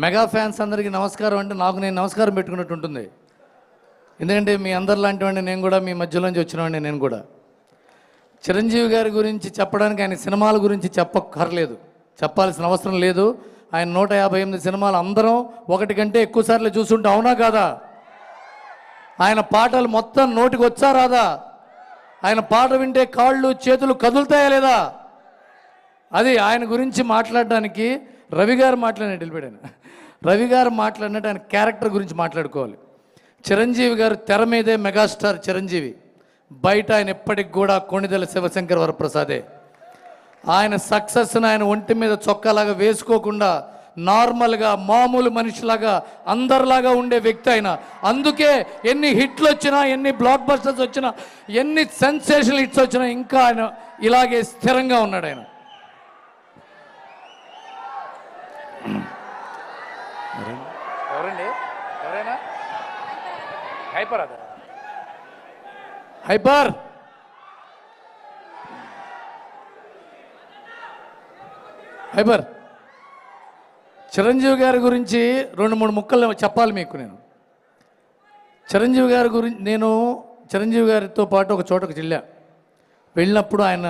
Mega fans అందరికీ నమస్కారం అంటే నాకు నేను నమస్కారం పెట్టుకున్నట్టు ఉంటుంది. ఎందుకంటే మీ అందరిలాంటి వాడిని నేను కూడా, మీ మధ్యలోంచి వచ్చినవాడిని నేను కూడా. చిరంజీవి గారి గురించి చెప్పడానికి, ఆయన సినిమాల గురించి చెప్పక్కర్లేదు, చెప్పాల్సిన అవసరం లేదు. ఆయన 158 సినిమాలు అందరం ఒకటి కంటే ఎక్కువ సార్లు చూసుంటే అవునా కాదా? ఆయన పాటలు మొత్తం నోటికి వచ్చా రాదా? ఆయన పాట వింటే కాళ్ళు చేతులు కదులుతాయా లేదా? అది ఆయన గురించి మాట్లాడడానికి రవి గారు మాట్లాడినట్టు వెళ్ళిపోయాను. రవి గారు మాట్లాడినట్టు ఆయన క్యారెక్టర్ గురించి మాట్లాడుకోవాలి. చిరంజీవి గారు తెర మీదే మెగాస్టార్ చిరంజీవి, బయట ఆయన ఎప్పటికి కూడా కొణిదెల శివశంకర్ వరప్రసాదే. ఆయన సక్సెస్ని ఆయన ఒంటి మీద చొక్కాలాగా వేసుకోకుండా నార్మల్గా మామూలు మనిషిలాగా అందరిలాగా ఉండే వ్యక్తి ఆయన. అందుకే ఎన్ని హిట్లు వచ్చినా, ఎన్ని బ్లాక్ బస్టర్స్ వచ్చినా, ఎన్ని సెన్సేషనల్ హిట్స్ వచ్చినా ఇంకా ఆయన ఇలాగే స్థిరంగా ఉన్నాడు. ఆయన ఎవరండి? ఎవరైనా హైపర్ అదా? హైపర్ హైపర్ చిరంజీవి గారి గురించి 2-3 ముక్కలు చెప్పాలి మీకు. నేను చిరంజీవి గారి గురించి, నేను చిరంజీవి గారితో పాటు ఒక చోటకు వెళ్ళినప్పుడు ఆయన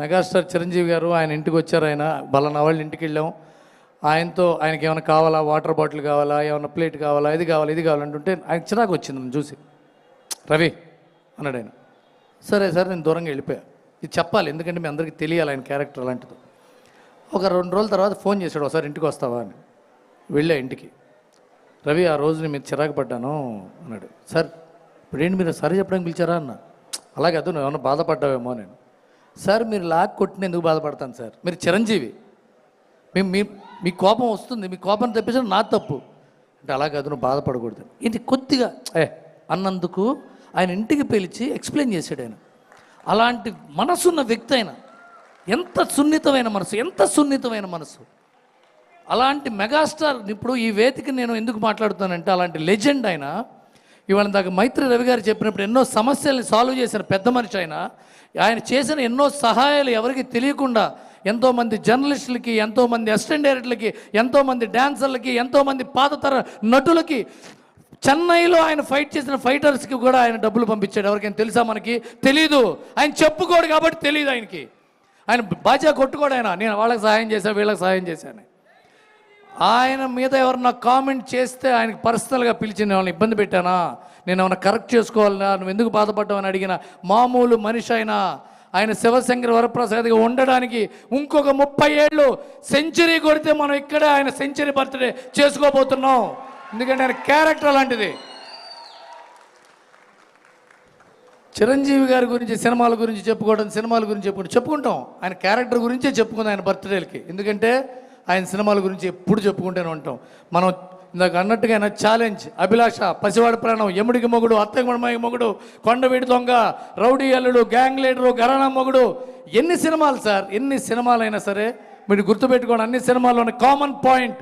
మెగాస్టార్ చిరంజీవి గారు ఆయన ఇంటికి వచ్చారు. ఆయన బలనా వాళ్ళ ఇంటికి వెళ్ళాం. ఆయనకి ఏమైనా కావాలా, వాటర్ బాటిల్ కావాలా, ఏమైనా ప్లేట్ కావాలా, ఇది కావాలంటుంటే ఆయన చిరాకు వచ్చింది నన్ను చూసి. రవి అన్నాడు ఆయన. సరే నేను దూరంగా వెళ్ళిపోయా. ఇది చెప్పాలి, ఎందుకంటే మీ అందరికీ తెలియాలి ఆయన క్యారెక్టర్ అలాంటిది. ఒక 2 రోజుల తర్వాత ఫోన్ చేశాడు, ఒకసారి ఇంటికి వస్తావా అని. వెళ్ళా ఇంటికి. రవి, ఆ రోజు నేను మీరు చిరాకు పడ్డాను అన్నాడు. సార్ ఇప్పుడేంటి మీరు సరే చెప్పడానికి పిలిచారా అన్న. అలాగే అదు, నువ్వు ఏమన్నా బాధపడ్డావేమో నేను. సార్ మీరు లాగ్ కొట్టిన ఎందుకు బాధపడతాను సార్, మీరు చిరంజీవి, మీ కోపం వస్తుంది, మీ కోపం తెప్పించడం నా తప్పు అంటే. అలాగే అది నువ్వు బాధపడకూడదు. ఇది కొద్దిగా అన్నందుకు ఆయన ఇంటికి పిలిచి ఎక్స్ప్లెయిన్ చేశాడు. ఆయన అలాంటి మనసున్న వ్యక్తి. ఆయన ఎంత సున్నితమైన మనసు. అలాంటి మెగాస్టార్. ఇప్పుడు ఈ వేదిక నేను ఎందుకు మాట్లాడుతానంటే, అలాంటి లెజెండ్ ఆయన. ఇవాళ దాకా మైత్రి రవి గారు చెప్పినప్పుడు ఎన్నో సమస్యల్ని సాల్వ్ చేసిన పెద్ద మనిషి ఆయన. ఆయన చేసిన ఎన్నో సహాయాలు ఎవరికి తెలియకుండా ఎంతోమంది జర్నలిస్టులకి, ఎంతోమంది అసిస్టెంట్ డైరెక్టర్లకి, ఎంతోమంది డాన్సర్లకి, ఎంతోమంది పాతతర నటులకి, చెన్నైలో ఆయన ఫైట్ చేసిన ఫైటర్స్కి కూడా ఆయన డబ్బులు పంపించాడు. ఎవరికైనా తెలుసా? మనకి తెలీదు. ఆయన చెప్పుకోడు కాబట్టి తెలియదు ఆయనకి. ఆయన బాజా కొట్టుకోడు. ఆయన నేను వాళ్ళకి సహాయం చేశాను, వీళ్ళకి సహాయం చేశాను. ఆయన మీద ఎవరన్నా కామెంట్ చేస్తే ఆయనకి పర్సనల్గా పిలిచి నేను వాళ్ళని ఇబ్బంది పెట్టానా, నేను ఏమన్నా కరెక్ట్ చేసుకోవాలన్నా, నువ్వు ఎందుకు బాధపడ్డావని అడిగిన మామూలు మనిషి ఆయన శివశంకర్ వరప్రసాద్గా ఉండడానికి ఇంకొక 30 ఏళ్ళు సెంచరీ కొడితే మనం ఇక్కడే ఆయన సెంచరీ బర్త్డే చేసుకోబోతున్నాం. ఎందుకంటే ఆయన క్యారెక్టర్ అలాంటిది. చిరంజీవి గారి గురించి, సినిమాల గురించి చెప్పుకుంటాం. ఆయన క్యారెక్టర్ గురించే చెప్పుకుందాం ఆయన బర్త్డేలకి. ఎందుకంటే ఆయన సినిమాల గురించి ఎప్పుడు చెప్పుకుంటూనే ఉంటాం. మనం ఇందాక అన్నట్టుగా ఆయన ఛాలెంజ్, అభిలాష, పసివాడి ప్రాణం, యముడికి మొగుడు, అత్తగమడమయ్య మొగుడు, కొండవీడి దొంగ, రౌడీ అల్లుడు, గ్యాంగ్ లీడరు, ఘరానా మొగుడు, ఎన్ని సినిమాలు సార్. ఎన్ని సినిమాలైనా సరే మీరు గుర్తుపెట్టుకోండి, అన్ని సినిమాల్లోని కామన్ పాయింట్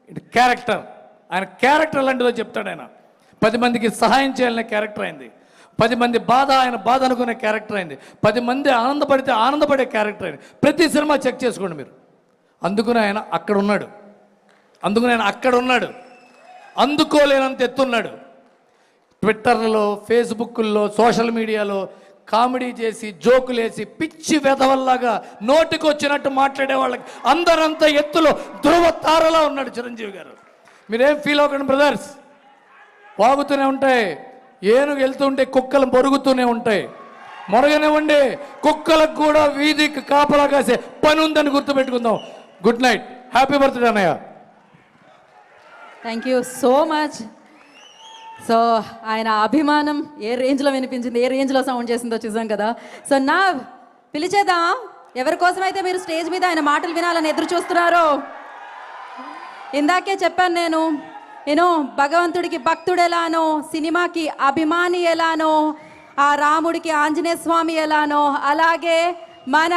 ఇది క్యారెక్టర్. ఆయన క్యారెక్టర్ లాంటిదో చెప్తాడు. ఆయన 10 మందికి సహాయం చేయాలనే క్యారెక్టర్ అయింది. 10 మంది ఆయన బాధ అనుకునే క్యారెక్టర్ అయింది. 10 మంది ఆనందపడితే ఆనందపడే క్యారెక్టర్ అయింది. ప్రతి సినిమా చెక్ చేసుకోండి మీరు. అందుకుని ఆయన అక్కడ ఉన్నాడు. అందుకోలేనంత ఎత్తున్నాడు. ట్విట్టర్లలో, ఫేస్బుక్ల్లో, సోషల్ మీడియాలో కామెడీ చేసి, జోకులేసి, పిచ్చి వెధవల్లాగా నోటికి వచ్చినట్టు మాట్లాడే వాళ్ళకి అందరంత ఎత్తులో ధ్రువ తారలా ఉన్నాడు చిరంజీవి గారు. మీరేం ఫీల్ అవ్వకండి బ్రదర్స్. వాగుతూనే ఉంటాయి, ఏనుగు వెళ్తుంటే కుక్కలు మొరుగుతూనే ఉంటాయి. మొరగనివ్వండి, కుక్కలకు కూడా వీధికి కాపలా కాసే పని ఉందని గుర్తుపెట్టుకుందాం. గుడ్ నైట్, హ్యాపీ బర్త్డే అన్నయ్య. Thank you so much. So ఆయన అభిమానం ఏ రేంజ్లో వినిపించింది, ఏ రేంజ్లో సౌండ్ చేసిందో చూసాం కదా. సో నా పిలిచేద్దాం, ఎవరి కోసమైతే మీరు స్టేజ్ మీద ఆయన మాటలు వినాలని ఎదురు చూస్తున్నారో. ఇందాకే చెప్పాను నేను భగవంతుడికి భక్తుడు ఎలానో, సినిమాకి అభిమాని ఎలానో, ఆ రాముడికి ఆంజనేయ స్వామి ఎలానో, అలాగే మన